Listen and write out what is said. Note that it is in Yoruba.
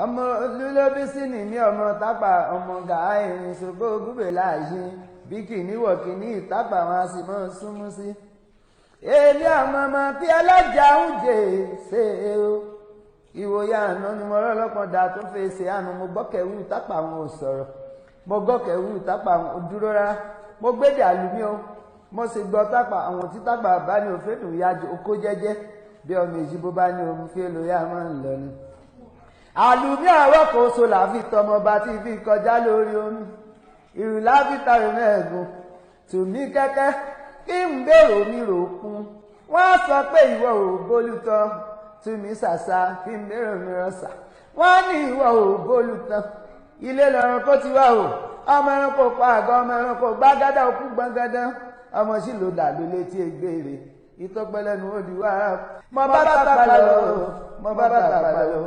ọmọ olúlóbísí ni ní ọmọ tápà ọmọ gàá irin ṣògbó gúbè láàyè bí kìíní wọ̀ kìíní ìtápà wọn a sì mọ́ súnmú sí. èmi ọmọ ọmọ tí ẹlẹ́jà ń jẹ ṣe o ìwòye àná ni mo rọ́lọ́pọ̀ dà tó fèsì àná mo gbọ́kẹ̀wù tápà wọn ò sọ̀rọ̀ mo gbọ́kẹ̀wù tápà wọn ò dúró rárá mo gbédè àlùmí o mo sì gbọ́ tápà àwọn tí tápà bá ní òféèdùn yájú okó jẹ́jẹ́ bí ọmọ èjì bó bá ní omi fẹ́ lórí àmọ́ ń lọ ni. àlùmí ọwọ́ kan so làfi tọmọba tí fi kọjá lórí omi ìrù láfi tayọ mẹ́ẹ̀gùn tùmí kẹ́kẹ́ kí n bèrò mi rò kún wọ́n sọ pé ìwọ ò bólútọ́ tùmí ṣàṣà kí n bèrò mi rọ̀ṣà wọ́n ní ìwọ ò bólútọ́ ilé lọ́rùn kó ti wá o ọmọ ẹranko pa àgọ́ ọmọ ẹranko gbágádá òkú gbọ̀ngàdán ọmọ sí ló dà ló létí egbére ìtọ́pẹ́lẹ́nu ó di wàrà mo bá tàpá lọ mo bá tàpá lọ.